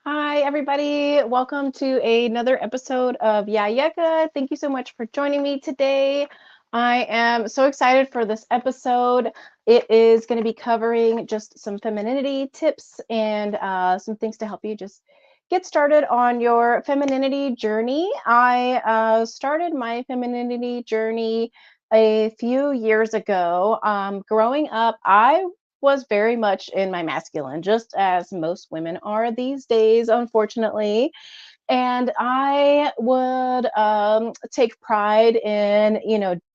Hi, everybody. Welcome to another episode of Yeah Yucca. Thank you so much for joining me today. I am so excited for this episode. It is going to be covering just some femininity tips and some things to help you just get started on your femininity journey. I started my femininity journey a few years ago. Growing up, I was very much in my masculine, just as most women are these days, unfortunately. And I would take pride in,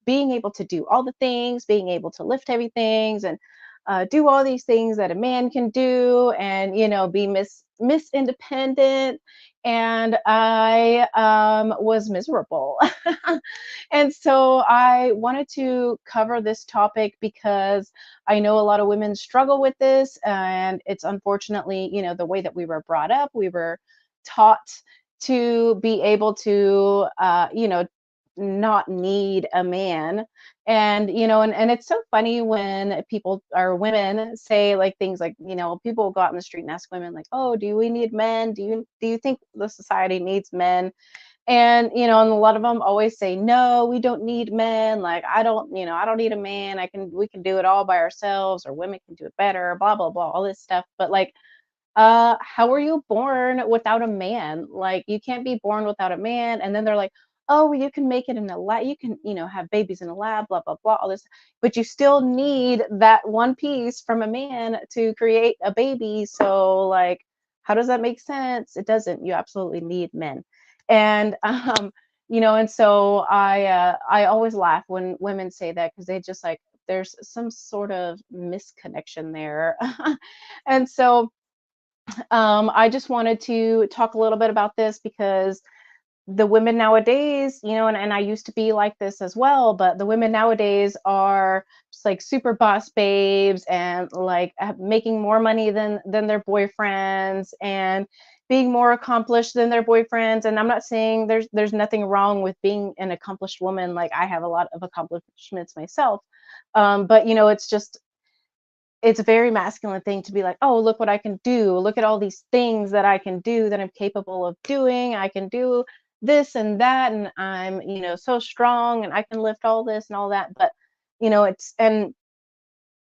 being able to do all the things, being able to lift heavy things, and do all these things that a man can do, and be Miss Independent. And I was miserable. And so I wanted to cover this topic because I know a lot of women struggle with this, and it's unfortunately, the way that we were brought up. We were taught to be able to, not need a man. And, and it's so funny when people or women say like things like, people go out in the street and ask women like, oh, do we need men? Do you think the society needs men? And a lot of them always say, no, we don't need men. Like, I don't need a man. We can do it all by ourselves, or women can do it better, blah, blah, blah, all this stuff. But like, how were you born without a man? Like, you can't be born without a man. And then they're like, oh, well, you can make it in a lab. You can, have babies in a lab, blah, blah, blah, all this. But you still need that one piece from a man to create a baby. So, like, how does that make sense? It doesn't. You absolutely need men. And, and so I always laugh when women say that, because they just like, there's some sort of misconnection there. And so, I just wanted to talk a little bit about this because the women nowadays, and I used to be like this as well, but the women nowadays are just like super boss babes, and like making more money than their boyfriends, and being more accomplished than their boyfriends. And I'm not saying there's nothing wrong with being an accomplished woman. Like, I have a lot of accomplishments myself. But it's a very masculine thing to be like, oh, look what I can do. Look at all these things that I can do, that I'm capable of doing. I can do this and that, and I'm, so strong, and I can lift all this and all that. But, and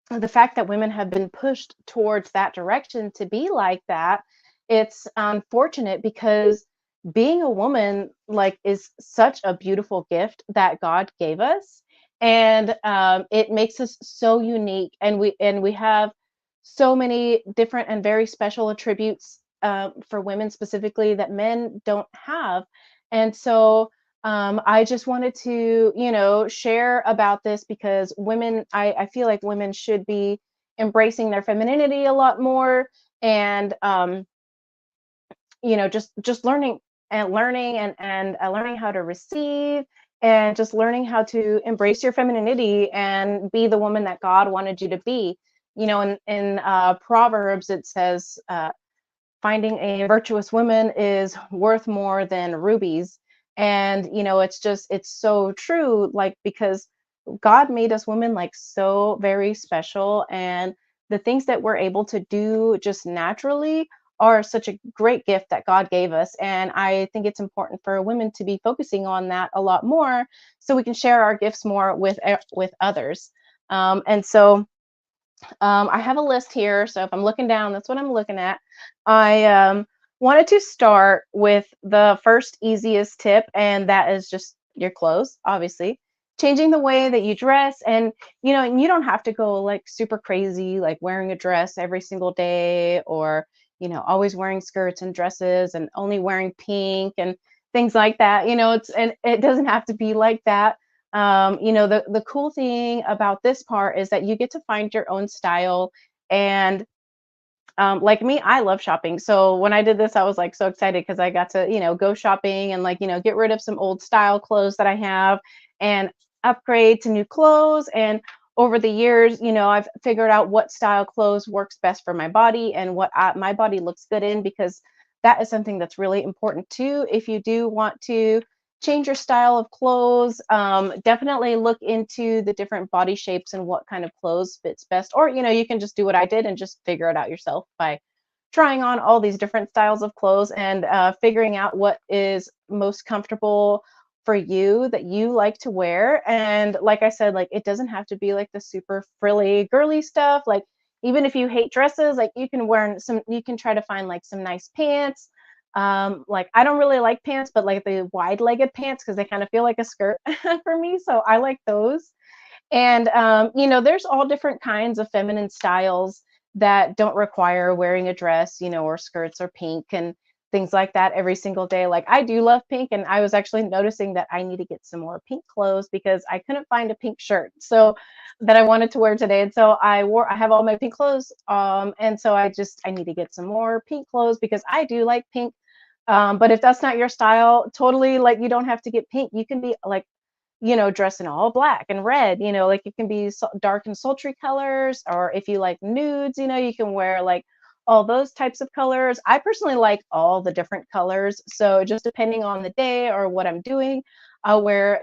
the fact that women have been pushed towards that direction to be like that, it's unfortunate, because being a woman like is such a beautiful gift that God gave us. And it makes us so unique, and we have so many different and very special attributes for women specifically that men don't have. And so I just wanted to, share about this because women, I feel like women should be embracing their femininity a lot more. And just learning how to receive, and just learning how to embrace your femininity and be the woman that God wanted you to be. In Proverbs it says, finding a virtuous woman is worth more than rubies. And it's so true, like, because God made us women like so very special, and the things that we're able to do just naturally are such a great gift that God gave us. And I think it's important for women to be focusing on that a lot more, so we can share our gifts more with others. And so I have a list here. So if I'm looking down, that's what I'm looking at. I wanted to start with the first easiest tip, and that is just your clothes, obviously. Changing the way that you dress, and and you don't have to go like super crazy, like wearing a dress every single day, or always wearing skirts and dresses and only wearing pink and things like that. And it doesn't have to be like that. The cool thing about this part is that you get to find your own style. And like me, I love shopping. So when I did this, I was like so excited because I got to, go shopping and like, get rid of some old style clothes that I have and upgrade to new clothes. And over the years, I've figured out what style clothes works best for my body and what my body looks good in, because that is something that's really important too. If you do want to change your style of clothes, definitely look into the different body shapes and what kind of clothes fits best. Or you can just do what I did and just figure it out yourself by trying on all these different styles of clothes, and figuring out what is most comfortable for you, that you like to wear. And like I said, like, it doesn't have to be like the super frilly girly stuff. Like, even if you hate dresses, like, you can try to find like some nice pants. Like, I don't really like pants, but like the wide-legged pants, because they kind of feel like a skirt for me, so I like those. And there's all different kinds of feminine styles that don't require wearing a dress, or skirts or pink and things like that every single day. Like, I do love pink, and I was actually noticing that I need to get some more pink clothes because I couldn't find a pink shirt so that I wanted to wear today. And so I have all my pink clothes. And so I need to get some more pink clothes because I do like pink. But if that's not your style, totally, like, you don't have to get pink. You can be like, dress in all black and red, like, it can be dark and sultry colors. Or if you like nudes, you can wear like all those types of colors. I personally like all the different colors. So just depending on the day or what I'm doing, I'll wear,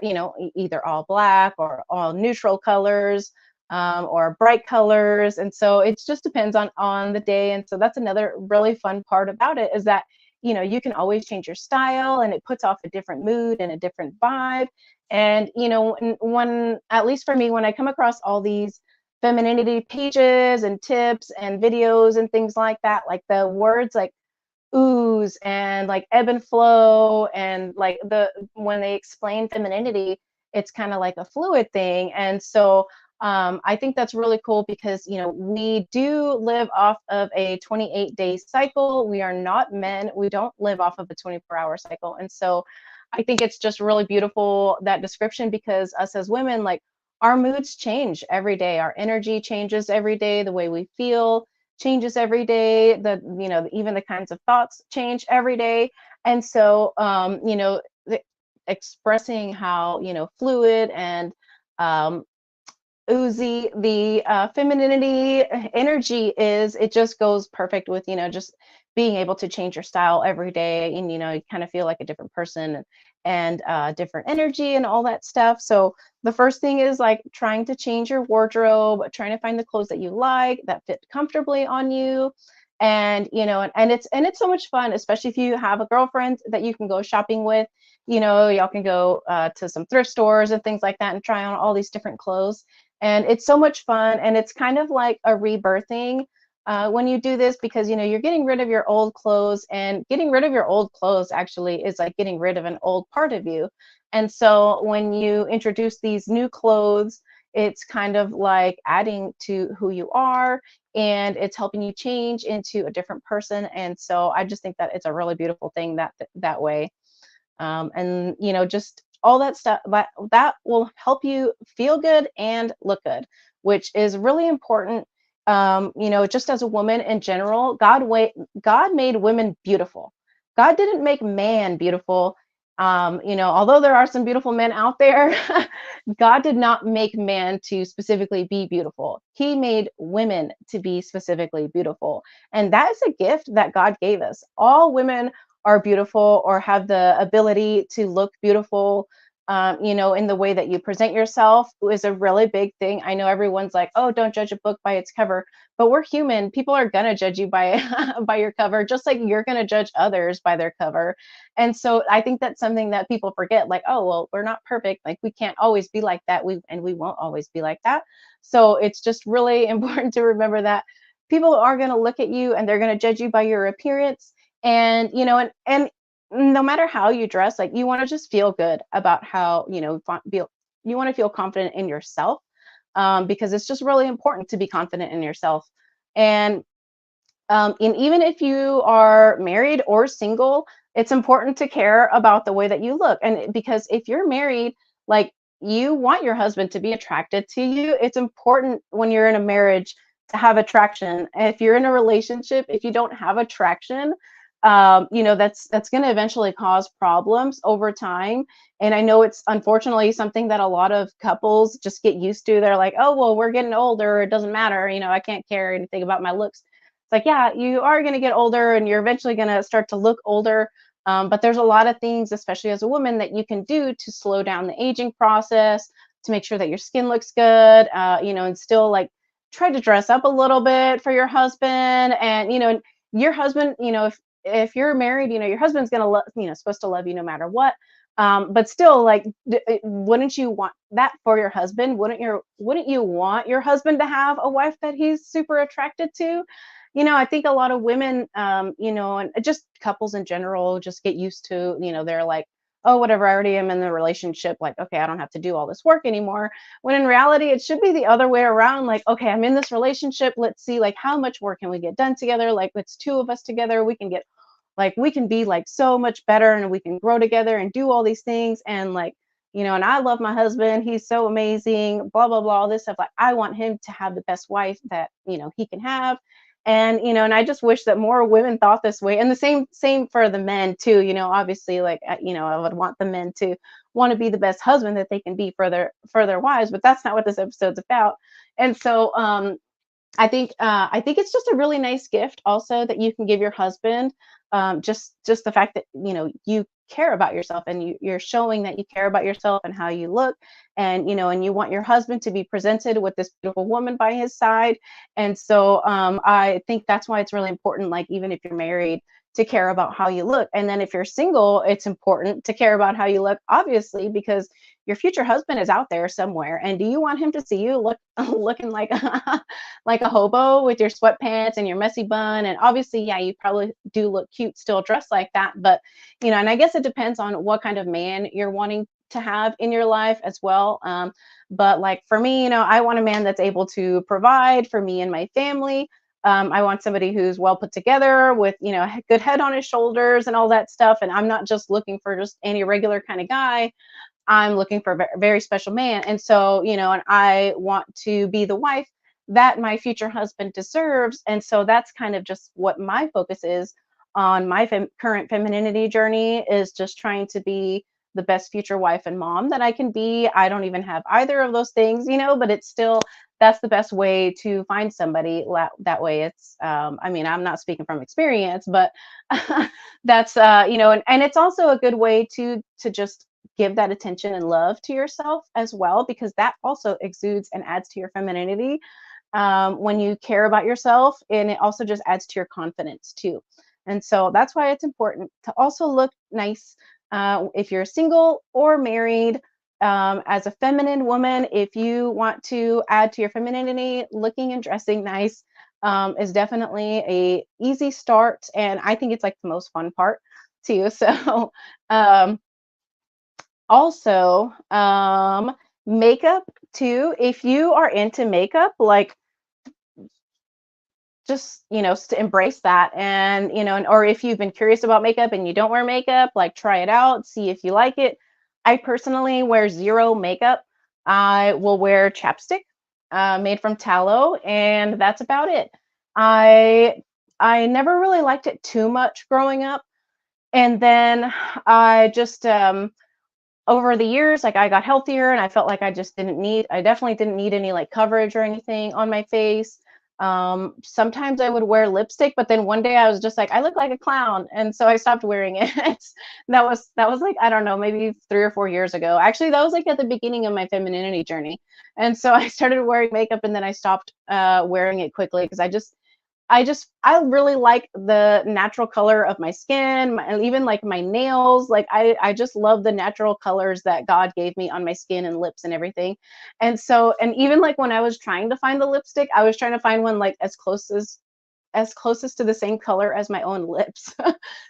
either all black or all neutral colors, or bright colors. And so it just depends on the day. And so that's another really fun part about it, is that you can always change your style, and it puts off a different mood and a different vibe. And when, at least for me, when I come across all these femininity pages and tips and videos and things like that, like the words like ooze and like ebb and flow, and like when they explain femininity, it's kind of like a fluid thing. And so I think that's really cool because we do live off of a 28-day cycle. We are not men. We don't live off of a 24-hour cycle. And so I think it's just really beautiful, that description, because us as women, like, our moods change every day. Our energy changes every day. The way we feel changes every day. Even the kinds of thoughts change every day. And so, expressing how, fluid and um, oozy the femininity energy is, it just goes perfect with just being able to change your style every day, and you kind of feel like a different person, and different energy and all that stuff. So the first thing is like trying to change your wardrobe, trying to find the clothes that you like, that fit comfortably on you. And it's so much fun, especially if you have a girlfriend that you can go shopping with. Y'all can go to some thrift stores and things like that and try on all these different clothes. And it's so much fun, and it's kind of like a rebirthing when you do this, because you're getting rid of your old clothes, and getting rid of your old clothes actually is like getting rid of an old part of you. And so when you introduce these new clothes, it's kind of like adding to who you are, and it's helping you change into a different person. And so I just think that it's a really beautiful thing that way. And just all that stuff that will help you feel good and look good, which is really important. Just as a woman in general, God made women beautiful. God didn't make man beautiful. Although there are some beautiful men out there, God did not make man to specifically be beautiful. He made women to be specifically beautiful. And that is a gift that God gave us. All women are beautiful or have the ability to look beautiful. In the way that you present yourself is a really big thing. I know everyone's like, oh, don't judge a book by its cover, but we're human. People are gonna judge you by by your cover, just like you're gonna judge others by their cover. And so I think that's something that people forget, like, oh, well, we're not perfect. Like we can't always be like that. We won't always be like that. So it's just really important to remember that people are gonna look at you and they're gonna judge you by your appearance. And no matter how you dress, like you want to just feel good about how feel, you want to feel confident in yourself, because it's just really important to be confident in yourself. And even if you are married or single, it's important to care about the way that you look. And because if you're married, like you want your husband to be attracted to you, it's important when you're in a marriage to have attraction. If you're in a relationship, if you don't have attraction, that's going to eventually cause problems over time. And I know it's unfortunately something that a lot of couples just get used to. They're like, oh, well, we're getting older. It doesn't matter. I can't care anything about my looks. It's like, yeah, you are going to get older and you're eventually going to start to look older. But there's a lot of things, especially as a woman, that you can do to slow down the aging process, to make sure that your skin looks good, and still like try to dress up a little bit for your husband. And, your husband, if you're married, your husband's going to supposed to love you no matter what. But still, like, wouldn't you want that for your husband? Wouldn't you want your husband to have a wife that he's super attracted to? I think a lot of women, and just couples in general just get used to, they're like, oh, whatever, I already am in the relationship. Like, okay, I don't have to do all this work anymore. When in reality, it should be the other way around. Like, okay, I'm in this relationship. Let's see, like, how much work can we get done together? Like, it's two of us together. We can be like so much better and we can grow together and do all these things. And like, and I love my husband. He's so amazing, blah, blah, blah, all this stuff. Like, I want him to have the best wife that, he can have. And I just wish that more women thought this way. And the same for the men too. Obviously, like, I would want the men to want to be the best husband that they can be for their wives, but that's not what this episode's about. And so I think it's just a really nice gift also that you can give your husband. Just the fact that you care about yourself and you're showing that you care about yourself and how you look, and you want your husband to be presented with this beautiful woman by his side. And so I think that's why it's really important, like even if you're married, to care about how you look. And then if you're single, it's important to care about how you look, obviously, because your future husband is out there somewhere. And do you want him to see you looking like like a hobo with your sweatpants and your messy bun? And obviously, yeah, you probably do look cute still dressed like that. But, and I guess it depends on what kind of man you're wanting to have in your life as well. But like for me, I want a man that's able to provide for me and my family. I want somebody who's well put together with, a good head on his shoulders and all that stuff. And I'm not just looking for just any regular kind of guy. I'm looking for a very special man. And so, and I want to be the wife that my future husband deserves. And so that's kind of just what my focus is on my current femininity journey, is just trying to be the best future wife and mom that I can be. I don't even have either of those things, but it's still, that's the best way to find somebody that way. It's, I mean, I'm not speaking from experience, but that's, and it's also a good way to just give that attention and love to yourself as well, because that also exudes and adds to your femininity when you care about yourself, and it also just adds to your confidence too. And so that's why it's important to also look nice if you're single or married. As a feminine woman, if you want to add to your femininity, looking and dressing nice is definitely a easy start, and I think it's like the most fun part too. So um, also, makeup too, if you are into makeup, like just to embrace that, and or if you've been curious about makeup and you don't wear makeup, like try it out, see if you like it. I personally wear zero makeup. I will wear chapstick made from tallow, and that's about it. I i never really liked it too much growing up, and then I just over the years, like, I got healthier and I felt like I definitely didn't need any like coverage or anything on my face. Sometimes I would wear lipstick, but then one day I was just like, I look like a clown. And so I stopped wearing it. That was like, I don't know, maybe 3 or 4 years ago. Actually, that was like at the beginning of my femininity journey. And so I started wearing makeup, and then I stopped wearing it quickly because I really like the natural color of my skin, even like my nails. Like I just love the natural colors that God gave me on my skin and lips and everything. And so, and even like when I was trying to find the lipstick, I was trying to find one like as closest to the same color as my own lips.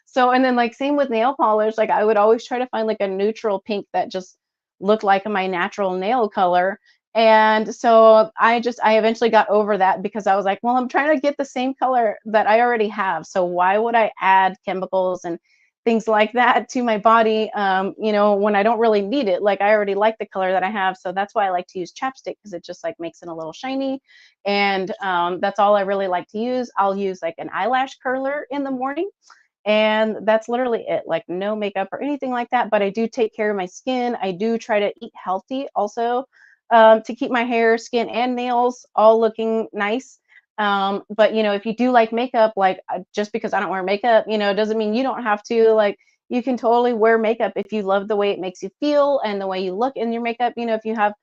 So, and then like same with nail polish, like I would always try to find like a neutral pink that just looked like my natural nail color. And so I eventually got over that because I was like, well, I'm trying to get the same color that I already have. So why would I add chemicals and things like that to my body, when I don't really need it? Like I already like the color that I have. So that's why I like to use chapstick, because it just like makes it a little shiny. And that's all I really like to use. I'll use like an eyelash curler in the morning, and that's literally it. Like no makeup or anything like that, but I do take care of my skin. I do try to eat healthy also, to keep my hair, skin, and nails all looking nice. But if you do like makeup, like just because I don't wear makeup, doesn't mean you don't have to. Like you can totally wear makeup if you love the way it makes you feel and the way you look in your makeup. If you have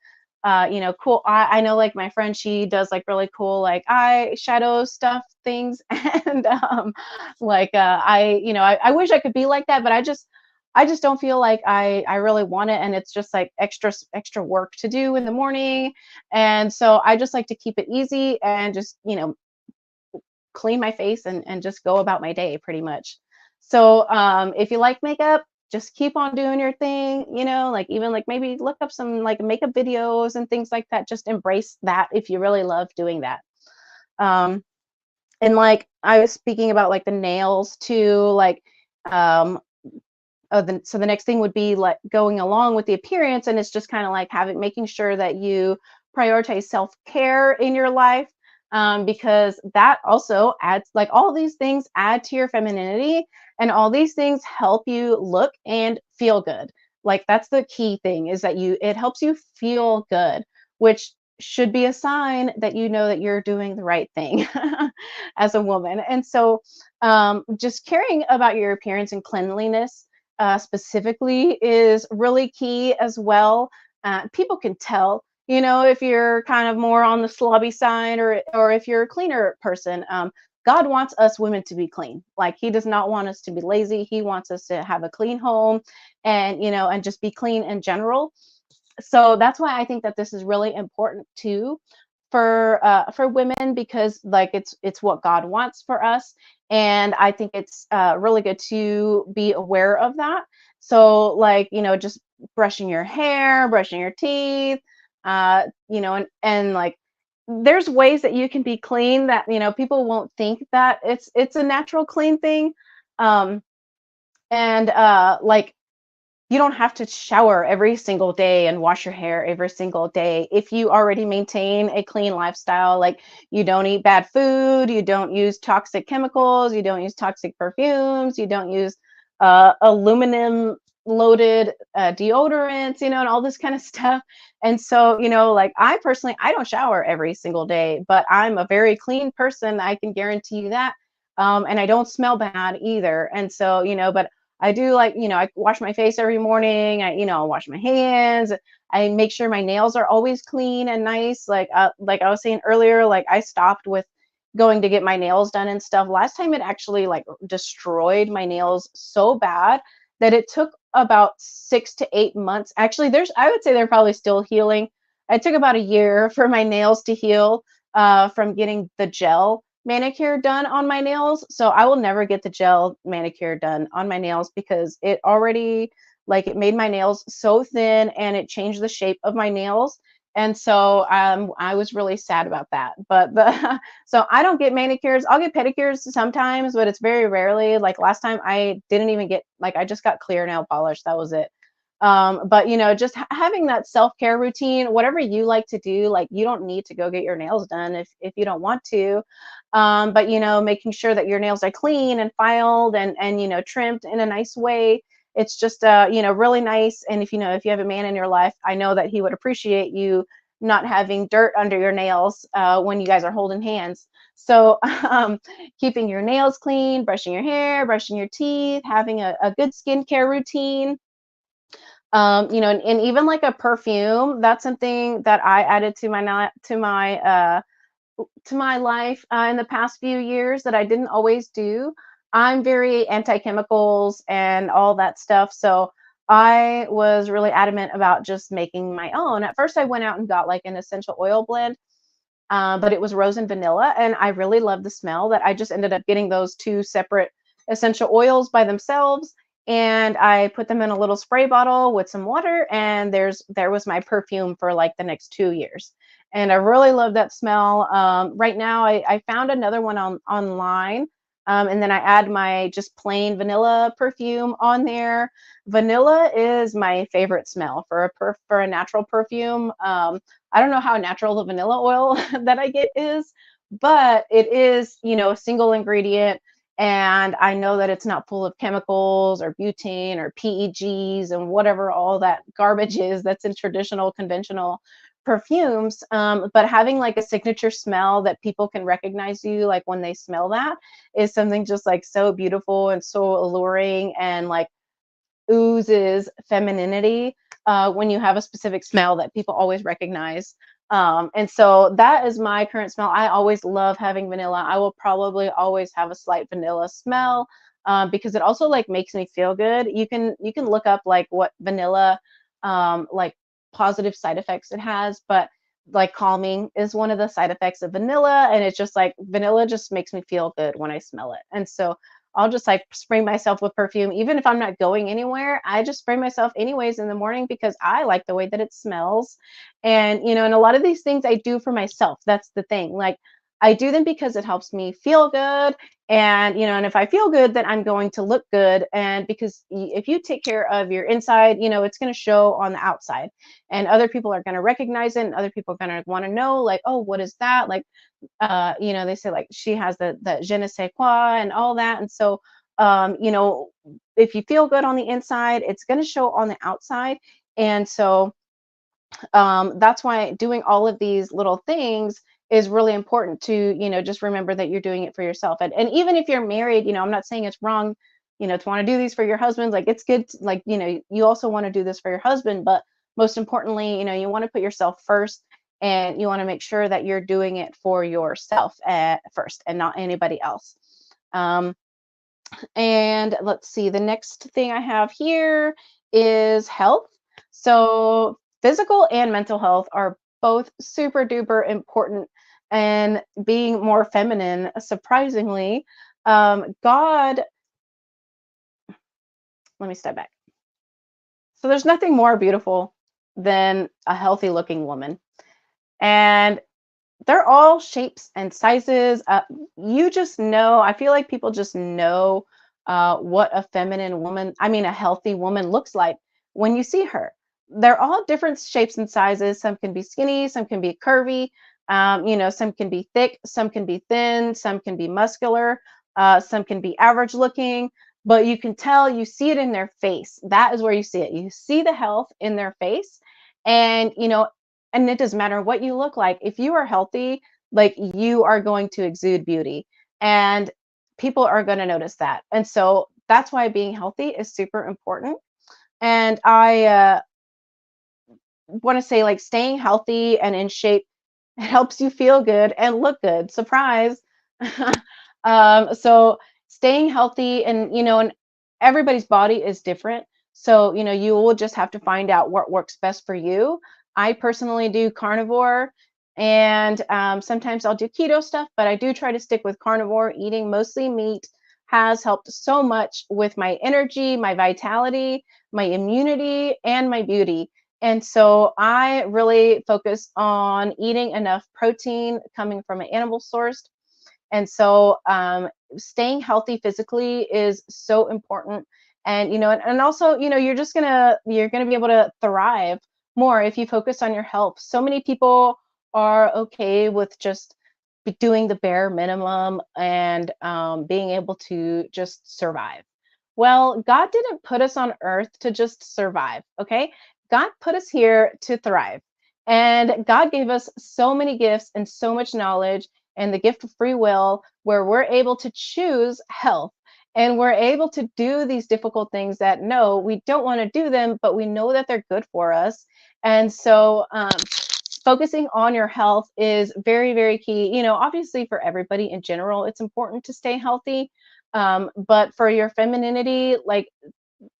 cool. I know like my friend, she does like really cool like eyeshadow stuff things, and I wish I could be like that, but I just don't feel like I really want it, and it's just like extra work to do in the morning, and so I just like to keep it easy and just clean my face and just go about my day pretty much. So if you like makeup, just keep on doing your thing, like even like maybe look up some like makeup videos and things like that. Just embrace that if you really love doing that. Um, and like I was speaking about like the nails too, like um so the next thing would be like going along with the appearance, and it's just kind of like making sure that you prioritize self-care in your life, because that also adds, like, all these things add to your femininity, and all these things help you look and feel good. Like that's the key thing, is that it helps you feel good, which should be a sign that you know that you're doing the right thing as a woman. And so just caring about your appearance and cleanliness specifically is really key as well. People can tell, if you're kind of more on the slobby side, or if you're a cleaner person. God wants us women to be clean. Like He does not want us to be lazy. He wants us to have a clean home, and just be clean in general. So that's why I think that this is really important too for women, because like it's what God wants for us, and I think it's really good to be aware of that. So like just brushing your hair, brushing your teeth, and like there's ways that you can be clean that people won't think that it's a natural clean thing. um and like you don't have to shower every single day and wash your hair every single day if you already maintain a clean lifestyle. Like you don't eat bad food, you don't use toxic chemicals, you don't use toxic perfumes, you don't use aluminum loaded deodorants, and all this kind of stuff. And so like I personally, I don't shower every single day, but I'm a very clean person, I can guarantee you that. And I don't smell bad either. And so but I do, like, I wash my face every morning. I'll wash my hands. I make sure my nails are always clean and nice. Like I was saying earlier, like I stopped with going to get my nails done and stuff. Last time it actually like destroyed my nails so bad that it took about 6 to 8 months. Actually, I would say they're probably still healing. It took about a year for my nails to heal from getting the gel manicure done on my nails. So I will never get the gel manicure done on my nails because it already Like it made my nails so thin and it changed the shape of my nails. And so I was really sad about that. But so I don't get manicures. I'll get pedicures sometimes, but it's very rarely. Like last time I didn't even get, like, I just got clear nail polish. That was it. But just having that self-care routine, whatever you like to do, like you don't need to go get your nails done if you don't want to. But making sure that your nails are clean and filed and trimmed in a nice way. It's just really nice. And if you have a man in your life, I know that he would appreciate you not having dirt under your nails when you guys are holding hands. So keeping your nails clean, brushing your hair, brushing your teeth, having a good skincare routine. And even like a perfume, that's something that I added to my life in the past few years that I didn't always do. I'm very anti-chemicals and all that stuff, so I was really adamant about just making my own. At first, I went out and got like an essential oil blend, but it was rose and vanilla, and I really loved the smell that I just ended up getting those two separate essential oils by themselves, and I put them in a little spray bottle with some water, and there was my perfume for like the next 2 years. And I really love that smell. Right now, I found another one online, and then I add my just plain vanilla perfume on there. Vanilla is my favorite smell for for a natural perfume. I don't know how natural the vanilla oil that I get is, but it is, a single ingredient. And I know that it's not full of chemicals or butane or PEGs and whatever all that garbage is that's in traditional, conventional perfumes. But having like a signature smell that people can recognize you, like when they smell that, is something just like so beautiful and so alluring and like oozes femininity when you have a specific smell that people always recognize. And so that is my current smell. I always love having vanilla. I will probably always have a slight vanilla smell because it also like makes me feel good. You can look up like what vanilla like positive side effects it has, but like calming is one of the side effects of vanilla, and it's just like vanilla just makes me feel good when I smell it. And so I'll just like spray myself with perfume. Even if I'm not going anywhere, I just spray myself anyways in the morning because I like the way that it smells. And a lot of these things I do for myself. That's the thing. Like I do them because it helps me feel good. And if I feel good, then I'm going to look good. And because if you take care of your inside, it's going to show on the outside. And other people are going to recognize it. And other people are going to want to know, like, oh, what is that? Like, they say like she has the je ne sais quoi and all that. And so, if you feel good on the inside, it's going to show on the outside. And so, that's why doing all of these little things is really important to, just remember that you're doing it for yourself. And even if you're married, I'm not saying it's wrong, to want to do these for your husband. Like it's good, like, you also want to do this for your husband, but most importantly, you want to put yourself first, and you want to make sure that you're doing it for yourself first and not anybody else. Um, and let's see, the next thing I have here is health. So, physical and mental health are both super duper important. And being more feminine, surprisingly, God, let me step back. So, there's nothing more beautiful than a healthy looking woman. And they're all shapes and sizes. You just know, I feel like people just know what a feminine woman, I mean, a healthy woman looks like when you see her. They're all different shapes and sizes. Some can be skinny, some can be curvy, some can be thick, some can be thin, some can be muscular, some can be average looking. But you can tell, you see it in their face. That is where you see it. You see the health in their face. And it doesn't matter what you look like. If you are healthy, like you are going to exude beauty, and people are going to notice that. And so that's why being healthy is super important. And I want to say, like, staying healthy and in shape helps you feel good and look good. Surprise. So staying healthy, and everybody's body is different. So, you will just have to find out what works best for you. I personally do carnivore, and sometimes I'll do keto stuff, but I do try to stick with carnivore, eating mostly meat, has helped so much with my energy, my vitality, my immunity, and my beauty. And so I really focus on eating enough protein coming from an animal source. And so staying healthy physically is so important. And and also, you're gonna be able to thrive more if you focus on your health. So many people are okay with just doing the bare minimum and being able to just survive. Well, God didn't put us on earth to just survive, okay? God put us here to thrive. And God gave us so many gifts and so much knowledge and the gift of free will, where we're able to choose health, and we're able to do these difficult things that no, we don't want to do them, but we know that they're good for us. And so focusing on your health is very, very key. Obviously for everybody in general, it's important to stay healthy. But for your femininity, like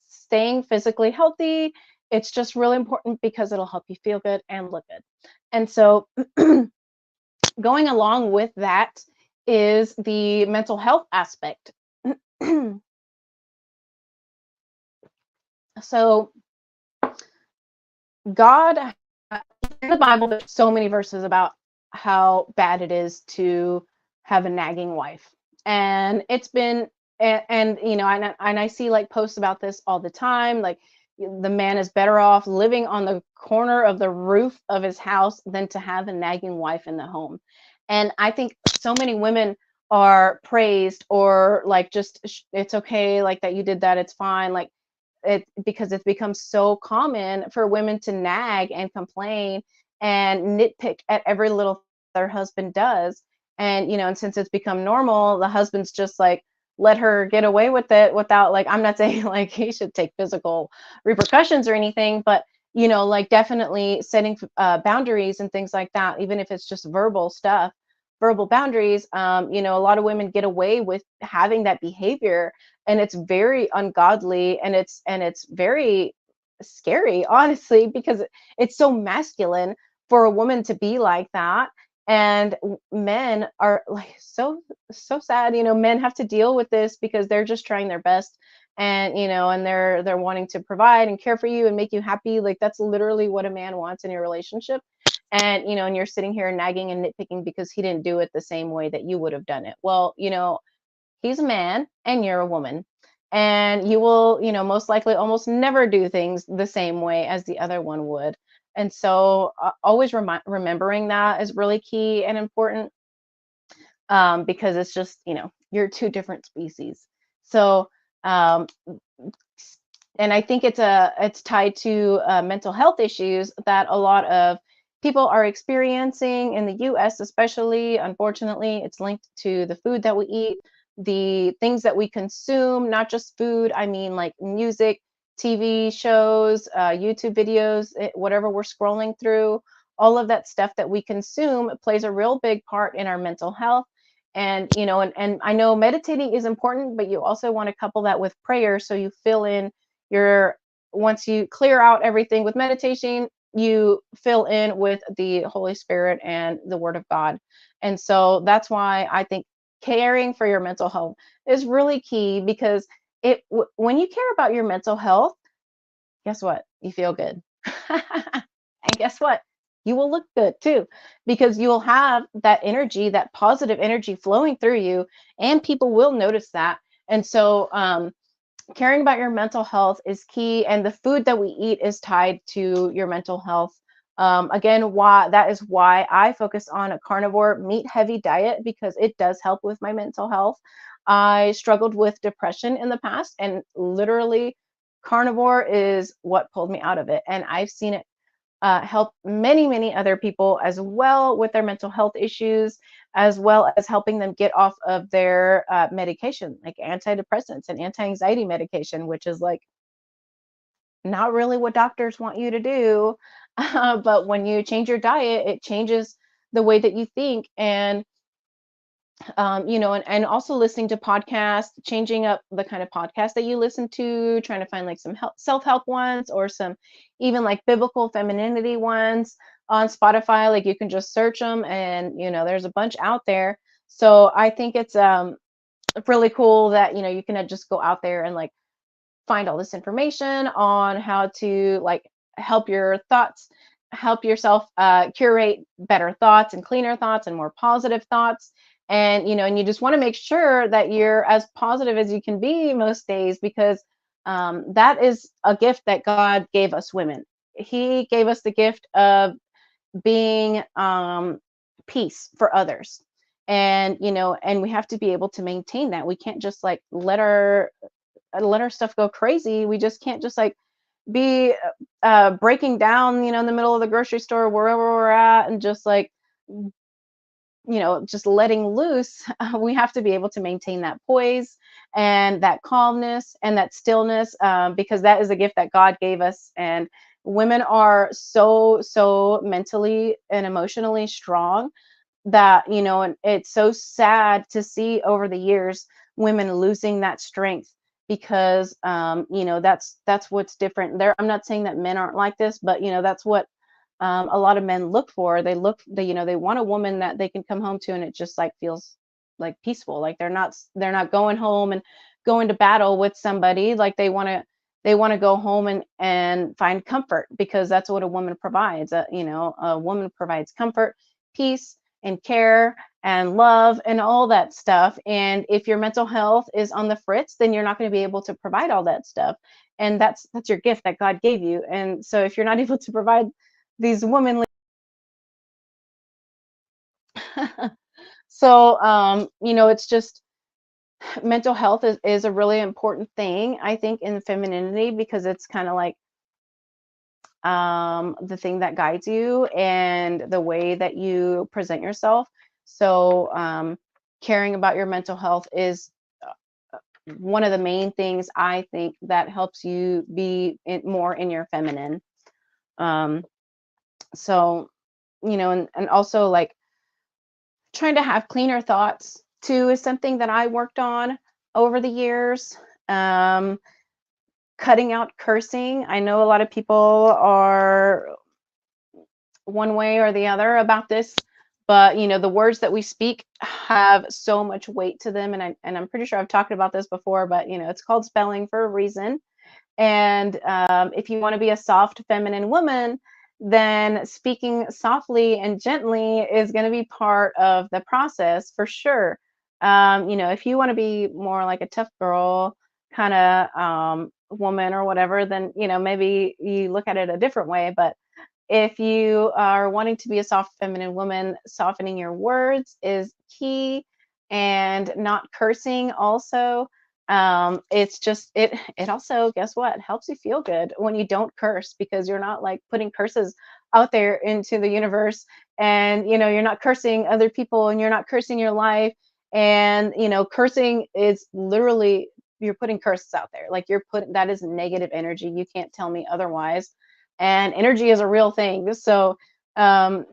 staying physically healthy, it's just really important because it'll help you feel good and look good. And so going along with that is the mental health aspect. So God, in the Bible, there's so many verses about how bad it is to have a nagging wife. And it's been, and I see like posts about this all the time. Like the man is better off living on the corner of the roof of his house than to have a nagging wife in the home. And I think so many women are praised, or like just it's okay, like that you did that, it's fine, like it, because it's become so common for women to nag and complain and nitpick at every little their husband does. And and since it's become normal, the husband's just like let her get away with it without, like, I'm not saying like he should take physical repercussions or anything, but like definitely setting boundaries and things like that, even if it's just verbal stuff, verbal boundaries. A lot of women get away with having that behavior, and it's very ungodly, and it's very scary, honestly, because it's so masculine for a woman to be like that. And men are like so sad. Men have to deal with this because they're just trying their best, and and they're wanting to provide and care for you and make you happy. Like that's literally what a man wants in your relationship. And and you're sitting here nagging and nitpicking because he didn't do it the same way that you would have done it. Well, he's a man and you're a woman, and you will most likely almost never do things the same way as the other one would. And so always remembering that is really key and important, because it's just you're two different species. So um, and I think it's tied to mental health issues that a lot of people are experiencing in the US, especially. Unfortunately, it's linked to the food that we eat, the things that we consume, not just food. I mean, like music, TV shows, YouTube videos, whatever we're scrolling through, all of that stuff that we consume plays a real big part in our mental health. And and I know meditating is important, but you also want to couple that with prayer, so you fill in your once you clear out everything with meditation, you fill in with the Holy Spirit and the Word of God. And so that's why I think caring for your mental health is really key, because when you care about your mental health, guess what? You feel good. And guess what? You will look good too, because you'll have that energy, that positive energy flowing through you, and people will notice that. And so caring about your mental health is key, and the food that we eat is tied to your mental health. Again, why that is why I focus on a carnivore, meat heavy diet, because it does help with my mental health. I struggled with depression in the past, and literally carnivore is what pulled me out of it. And I've seen it help many, many other people as well with their mental health issues, as well as helping them get off of their medication, like antidepressants and anti-anxiety medication, which is like not really what doctors want you to do. But when you change your diet, it changes the way that you think. And and also listening to podcasts, changing up the kind of podcast that you listen to, trying to find like some self-help ones, or some even like biblical femininity ones on Spotify. Like you can just search them, and there's a bunch out there. So I think it's really cool that, you can just go out there and like find all this information on how to like help your thoughts, help yourself curate better thoughts and cleaner thoughts and more positive thoughts. And and you just want to make sure that you're as positive as you can be most days, because that is a gift that God gave us women. He gave us the gift of being peace for others. And and we have to be able to maintain that. We can't just like let our stuff go crazy. We just can't just like be breaking down, in the middle of the grocery store, wherever we're at, and just like, just letting loose. We have to be able to maintain that poise and that calmness and that stillness, because that is a gift that God gave us. And women are so mentally and emotionally strong that, and it's so sad to see over the years women losing that strength, because that's what's different there. I'm not saying that men aren't like this, but that's what a lot of men look for. They want a woman that they can come home to and it just like feels like peaceful, like they're not going home and going to battle with somebody. Like they want to go home and find comfort, because that's what a woman provides. A woman provides comfort, peace, and care and love and all that stuff. And if your mental health is on the fritz, then you're not going to be able to provide all that stuff. And that's your gift that God gave you. And so if you're not able to provide these womanly so it's just, mental health is a really important thing, I think, in femininity, because it's kind of like the thing that guides you and the way that you present yourself. So caring about your mental health is one of the main things, I think, that helps you be more in your feminine. um so and also like trying to have cleaner thoughts too is something that I worked on over the years. um Cutting out cursing. I know a lot of people are one way or the other about this, but the words that we speak have so much weight to them. And I'm pretty sure I've talked about this before, but it's called spelling for a reason. And if you want to be a soft feminine woman, then speaking softly and gently is going to be part of the process for sure. If you want to be more like a tough girl kind of woman or whatever, then maybe you look at it a different way. But if you are wanting to be a soft feminine woman, softening your words is key, and not cursing also. It's just it also, guess what, helps you feel good when you don't curse, because you're not like putting curses out there into the universe. And you're not cursing other people, and you're not cursing your life. And cursing is literally, you're putting curses out there. Like, you're putting, that is negative energy. You can't tell me otherwise. And energy is a real thing. So um,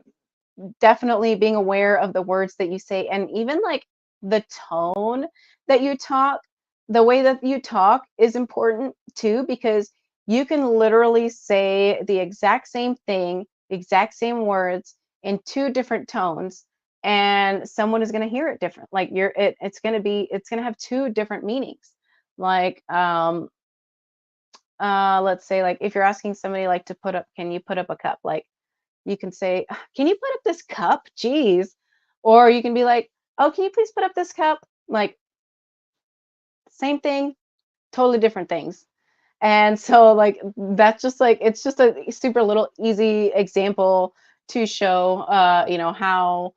definitely being aware of the words that you say, and even like the tone that you talk, the way that you talk is important too, because you can literally say the exact same thing, exact same words in two different tones, and someone is going to hear it different. Like, it's going to have two different meanings. Like let's say, like, if you're asking somebody like to put up, can you put up a cup? Like, you can say, can you put up this cup? Jeez. Or you can be like, oh, can you please put up this cup? Like, same thing, totally different things. And so, like, that's just like, it's just a super little easy example to show, how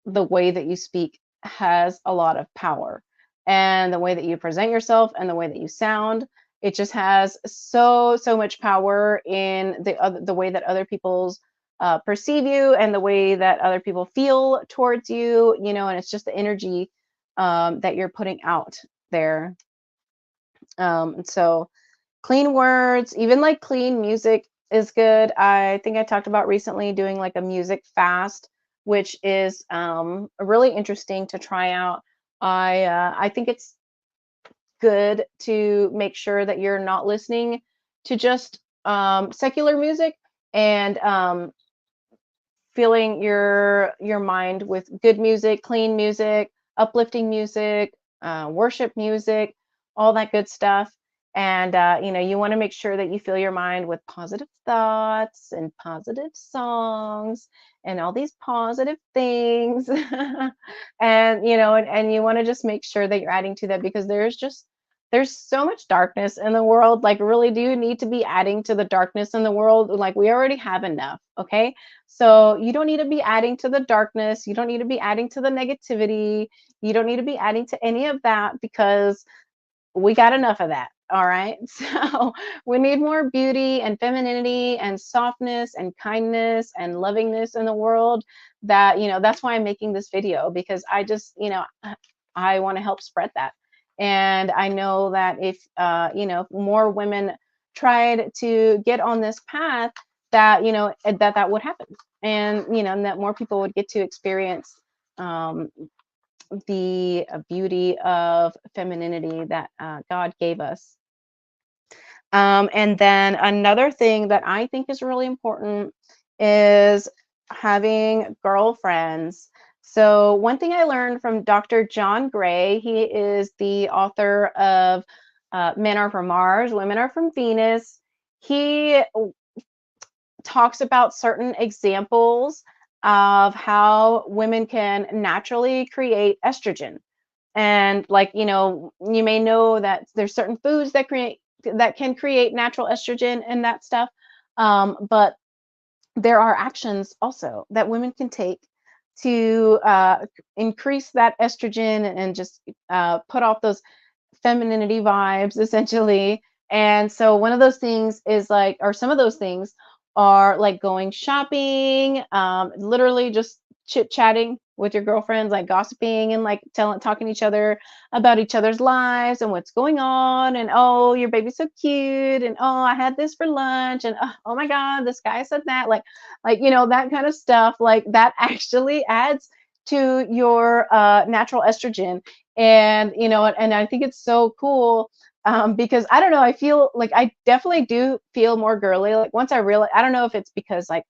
the way that you speak has a lot of power, and the way that you present yourself and the way that you sound. It just has so much power in the way that other people's perceive you, and the way that other people feel towards you. And it's just the energy that you're putting out there. And so clean words, even like clean music is good. I think I talked about recently doing like a music fast, which is really interesting to try out. I think it's good to make sure that you're not listening to just secular music, and filling your mind with good music, clean music, uplifting music, worship music, all that good stuff. And you want to make sure that you fill your mind with positive thoughts and positive songs and all these positive things. And and you want to just make sure that you're adding to that, because there's so much darkness in the world. Like, really, do you need to be adding to the darkness in the world? Like, we already have enough, okay? So you don't need to be adding to the darkness. You don't need to be adding to the negativity. You don't need to be adding to any of that, because we got enough of that. All right. So we need more beauty and femininity and softness and kindness and lovingness in the world. That's why I'm making this video, because I just, I want to help spread that. And I know that if, more women tried to get on this path, that would happen. And, and that more people would get to experience um, the beauty of femininity that God gave us. And then another thing that I think is really important is having girlfriends. So, one thing I learned from Dr. John Gray, he is the author of Men Are from Mars, Women Are from Venus. He talks about certain examples of how women can naturally create estrogen. And, like, you may know that there's certain foods that can create natural estrogen and that stuff. But there are actions also that women can take to increase that estrogen and just put off those femininity vibes, essentially. And so one of those things is like, or some of those things are like going shopping, literally just chit chatting with your girlfriends, like gossiping and like talking to each other about each other's lives and what's going on. And, oh, your baby's so cute. And, oh, I had this for lunch. And, oh my God, this guy said that. Like, that kind of stuff, like that actually adds to your natural estrogen. And and I think it's so cool, because I don't know, I feel like I definitely do feel more girly. Like, once I realize, I don't know if it's because, like,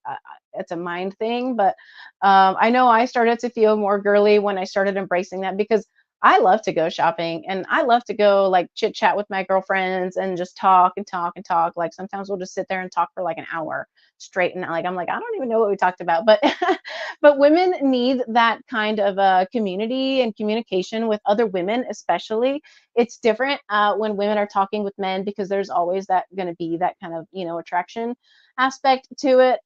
it's a mind thing, but I know I started to feel more girly when I started embracing that, because I love to go shopping and I love to go like chit chat with my girlfriends and just talk and talk and talk. Like, sometimes we'll just sit there and talk for like an hour straight, and like I'm like, I don't even know what we talked about. But but women need that kind of community and communication with other women, especially. It's different when women are talking with men, because there's always that going to be that kind of attraction aspect to it.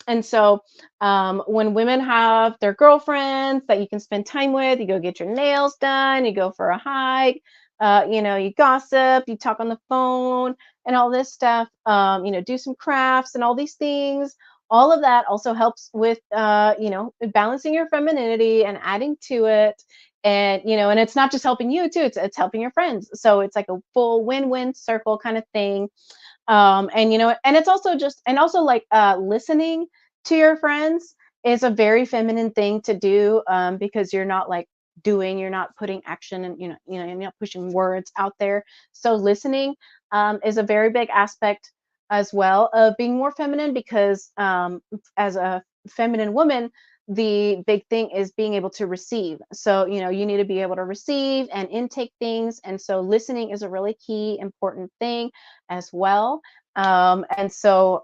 And so when women have their girlfriends that you can spend time with, you go get your nails done, you go for a hike, you gossip, you talk on the phone and all this stuff, do some crafts and all these things. All of that also helps with, balancing your femininity and adding to it. And, and it's not just helping you too, it's helping your friends. So it's like a full win-win circle kind of thing. And and it's also just, and also like listening to your friends is a very feminine thing to do, because you're not like you're not putting action, and you're not pushing words out there. So listening is a very big aspect as well of being more feminine, because as a feminine woman, the big thing is being able to receive. So you need to be able to receive and intake things, and so listening is a really key important thing as well. And so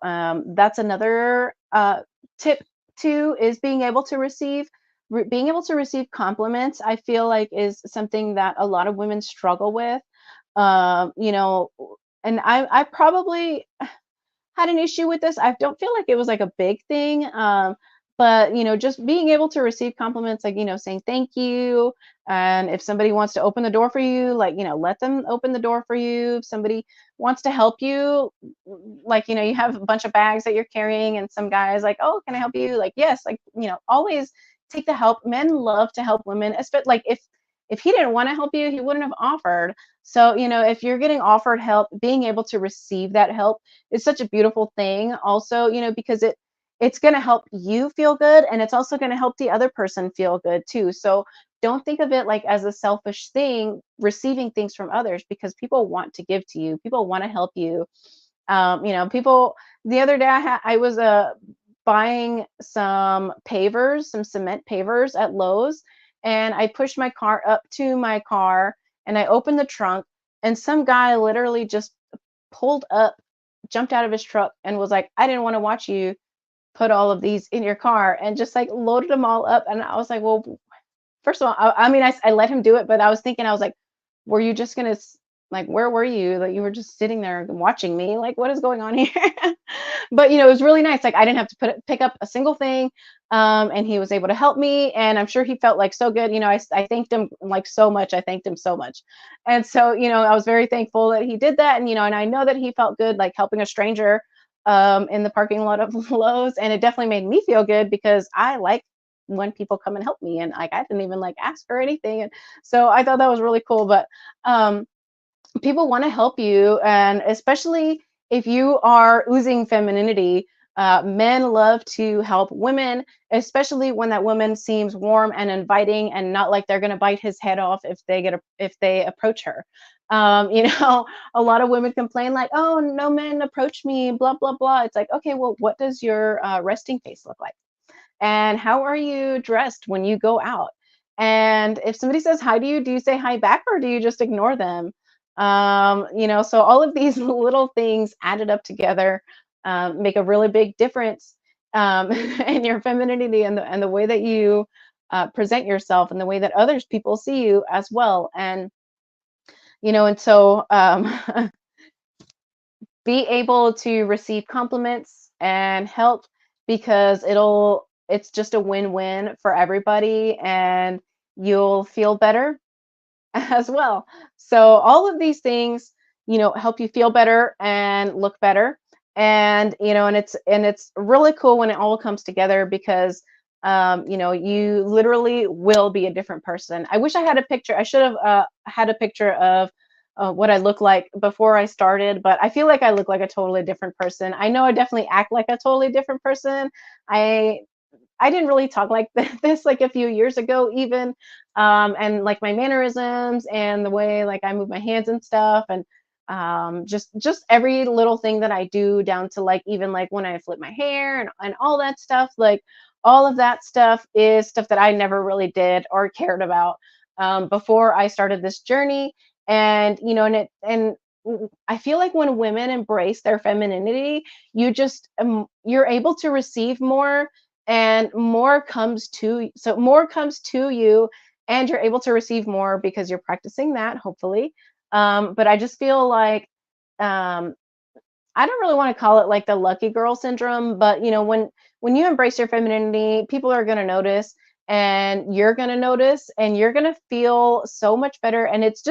that's another tip too, is being able to receive compliments. I feel like is something that a lot of women struggle with. um, you know and I probably had an issue with this. I don't feel like it was like a big thing. But just being able to receive compliments, like, saying thank you. And if somebody wants to open the door for you, like, let them open the door for you. If somebody wants to help you, like, you have a bunch of bags that you're carrying and some guy's like, oh, can I help you? Like, yes, like, always take the help. Men love to help women, especially like if he didn't want to help you, he wouldn't have offered. So, if you're getting offered help, being able to receive that help is such a beautiful thing also, because it's going to help you feel good, and it's also going to help the other person feel good too. So don't think of it like as a selfish thing, receiving things from others, because people want to give to you, people want to help you. People, the other day I was buying some pavers, some cement pavers at Lowe's. and I pushed my car up to my car, and I opened the trunk, and some guy literally just pulled up, jumped out of his truck, and was like, I didn't want to watch you put all of these in your car, and just like loaded them all up. And I was like, well, first of all, I mean, I let him do it, but I was thinking, I was like, were you just gonna like, where were you? Like, you were just sitting there watching me. Like, what is going on here? But it was really nice. Like, I didn't have to pick up a single thing, and he was able to help me. And I'm sure he felt like so good. I thanked him like so much. I thanked him so much, and so I was very thankful that he did that. And I know that he felt good, like helping a stranger in the parking lot of Lowe's, and it definitely made me feel good because I like when people come and help me, and like I didn't even like ask for anything. And so I thought that was really cool. But um people want to help you, and especially if you are oozing femininity, men love to help women, especially when that woman seems warm and inviting and not like they're going to bite his head off if they approach her. A lot of women complain like, oh, no men approach me, blah blah blah. It's like, okay, well, what does your resting face look like? And how are you dressed when you go out? And if somebody says hi to you, do you say hi back, or do you just ignore them? So all of these little things added up together make a really big difference in your femininity, and the way that you present yourself, and the way that others people see you as well. And be able to receive compliments and help, because it's just a win-win for everybody, and you'll feel better as well. So all of these things, help you feel better and look better. And it's really cool when it all comes together, because you literally will be a different person. I wish I had a picture. I should have had a picture of what I look like before I started, but I feel like I look like a totally different person. I know I definitely act like a totally different person. I I didn't really talk like this like a few years ago even. And like my mannerisms and the way like I move my hands and stuff, and just every little thing that I do, down to like even like when I flip my hair and all that stuff, like all of that stuff is stuff that I never really did or cared about before I started this journey. And I feel like when women embrace their femininity, you're able to receive more, and more comes to you, and you're able to receive more because you're practicing that, hopefully. But I just feel like um I don't really want to call it like the lucky girl syndrome, but when you embrace your femininity, people are going to notice, and you're going to notice, and you're going to feel so much better. And it's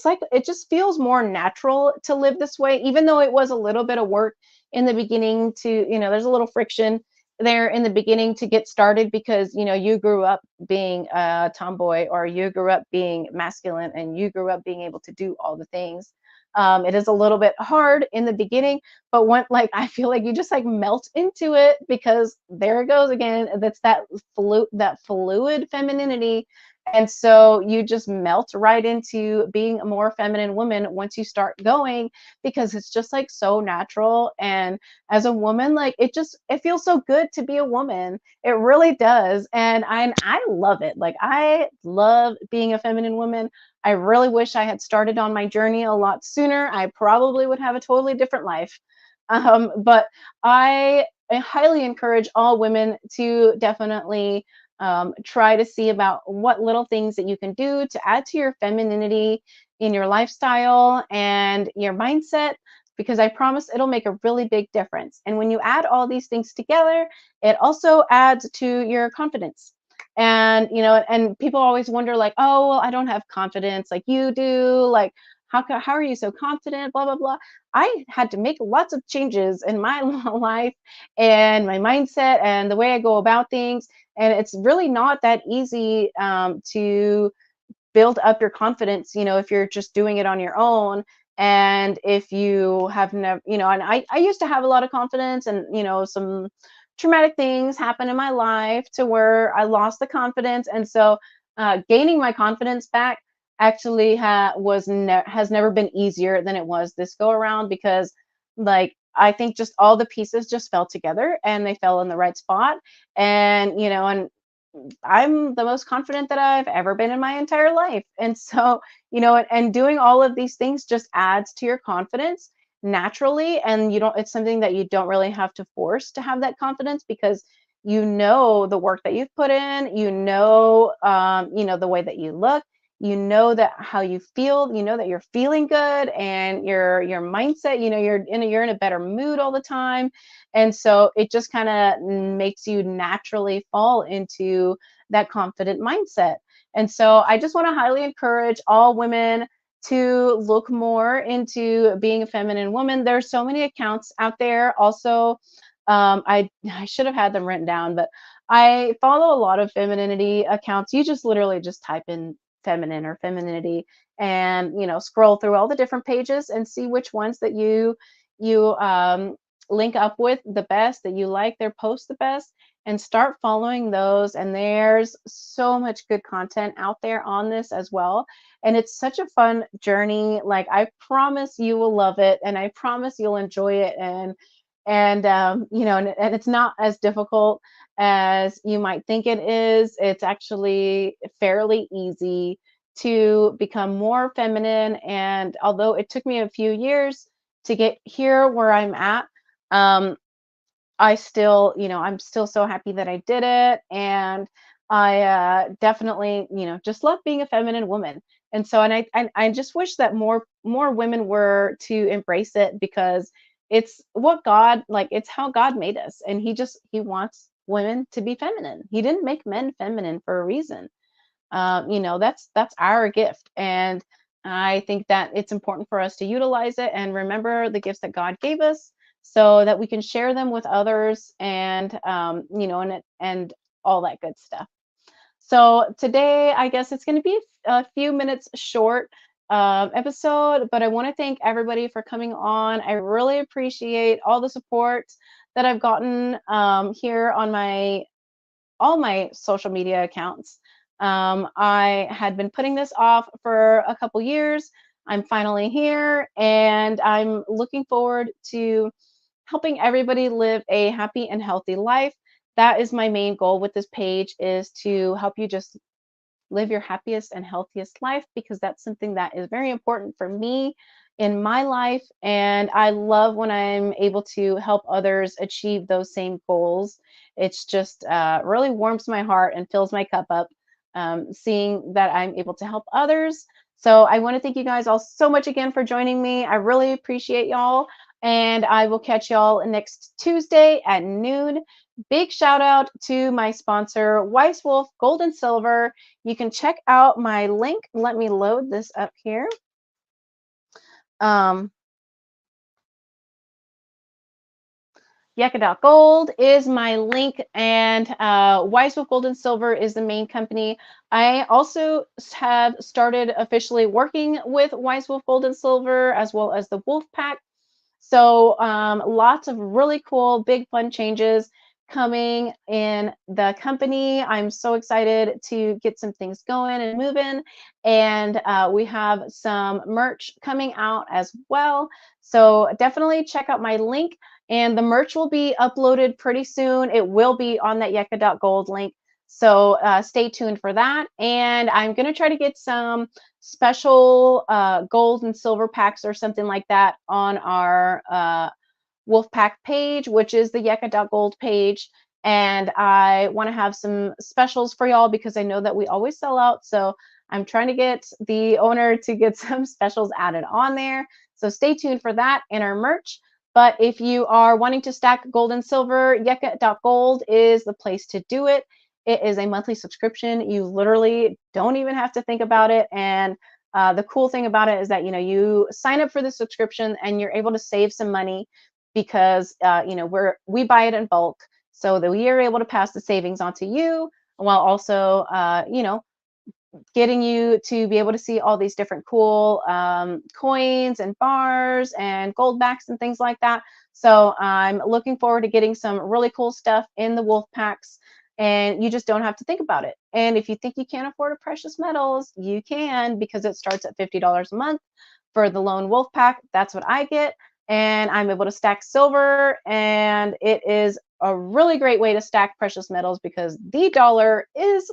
like it just feels more natural to live this way, even though it was a little bit of work in the beginning there's a little friction there in the beginning to get started, because you grew up being a tomboy, or you grew up being masculine, and you grew up being able to do all the things. It is a little bit hard in the beginning, but when like I feel like you just like melt into it, because there it goes again. That's that fluid femininity. And so you just melt right into being a more feminine woman once you start going, because it's just like so natural. And as a woman, like it feels so good to be a woman. It really does. And I love it. Like I love being a feminine woman. I really wish I had started on my journey a lot sooner. I probably would have a totally different life. But I highly encourage all women to definitely try to see about what little things that you can do to add to your femininity in your lifestyle and your mindset, because I promise it'll make a really big difference. And when you add all these things together, it also adds to your confidence. And people always wonder like, oh, well, I don't have confidence like you do. Like, how are you so confident? Blah blah blah. I had to make lots of changes in my life and my mindset and the way I go about things. And it's really not that easy to build up your confidence, if you're just doing it on your own. And if you have never, and I used to have a lot of confidence, and, some traumatic things happened in my life to where I lost the confidence. And so gaining my confidence back actually has never been easier than it was this go around, because like I think just all the pieces just fell together, and they fell in the right spot. And I'm the most confident that I've ever been in my entire life. And so, and doing all of these things just adds to your confidence naturally. And it's something that you don't really have to force to have that confidence, because the work that you've put in, the way that you look, that how you feel, that you're feeling good, and your mindset, you're in a better mood all the time. And so it just kind of makes you naturally fall into that confident mindset. And so I just want to highly encourage all women to look more into being a feminine woman. There's so many accounts out there. Also, I should have had them written down, but I follow a lot of femininity accounts. You just literally just type in feminine or femininity, and scroll through all the different pages and see which ones that you link up with the best, that you like their posts the best, and start following those. And there's so much good content out there on this as well. And it's such a fun journey. Like, I promise you will love it, and I promise you'll enjoy it. And it's not as difficult as you might think it is. It's actually fairly easy to become more feminine. And although it took me a few years to get here where I'm at, um, I'm still so happy that I did it. And I definitely, just love being a feminine woman. And so, and I just wish that more women were to embrace it, because it's what God, like, it's how God made us. And he wants women to be feminine. He didn't make men feminine for a reason. That's our gift. And I think that it's important for us to utilize it and remember the gifts that God gave us, so that we can share them with others, and and all that good stuff. So today, I guess it's going to be a few minutes short episode, but I want to thank everybody for coming on. I really appreciate all the support that I've gotten here on all my social media accounts. I had been putting this off for a couple years. I'm finally here, and I'm looking forward to helping everybody live a happy and healthy life. That is my main goal with this page, is to help you just live your happiest and healthiest life, because that's something that is very important for me in my life. And I love when I'm able to help others achieve those same goals. It's just really warms my heart and fills my cup up, seeing that I'm able to help others. So I want to thank you guys all so much again for joining me. I really appreciate y'all. And I will catch y'all next Tuesday at noon. Big shout out to my sponsor, Weiss Wolf Gold and Silver. You can check out my link. Let me load this up here. Yucca.gold is my link, and Weiss Wolf Gold and Silver is the main company. I also have started officially working with Weiss Wolf Gold and Silver, as well as the Wolf Pack. So lots of really cool, big, fun changes coming in the company. I'm so excited to get some things going and moving. And we have some merch coming out as well. So definitely check out my link, and the merch will be uploaded pretty soon. It will be on that yucca.gold link. So stay tuned for that. And I'm going to try to get some special gold and silver packs or something like that on our Wolfpack page, which is the yucca.gold page. And I want to have some specials for y'all, because I know that we always sell out. So I'm trying to get the owner to get some specials added on there. So stay tuned for that in our merch. But if you are wanting to stack gold and silver, yucca.gold is the place to do it. It is a monthly subscription. You literally don't even have to think about it. And the cool thing about it is that, you sign up for the subscription and you're able to save some money, because, we buy it in bulk, so that we are able to pass the savings on to you, while also, getting you to be able to see all these different cool coins and bars and gold backs and things like that. So I'm looking forward to getting some really cool stuff in the wolf packs, and you just don't have to think about it. And if you think you can't afford a precious metals, you can, because it starts at $50 a month for the lone wolf pack. That's what I get. And I'm able to stack silver, and it is a really great way to stack precious metals because the dollar is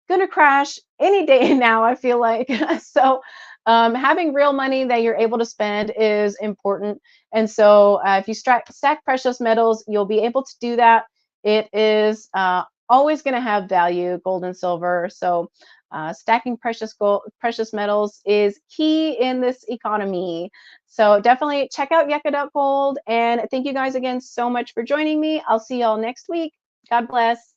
going to crash any day now, I feel like. So having real money that you're able to spend is important. And so if you stack precious metals, you'll be able to do that. It is always going to have value, gold and silver. So stacking precious metals is key in this economy. So definitely check out Yucca Gold. And thank you guys again so much for joining me. I'll see y'all next week. God bless.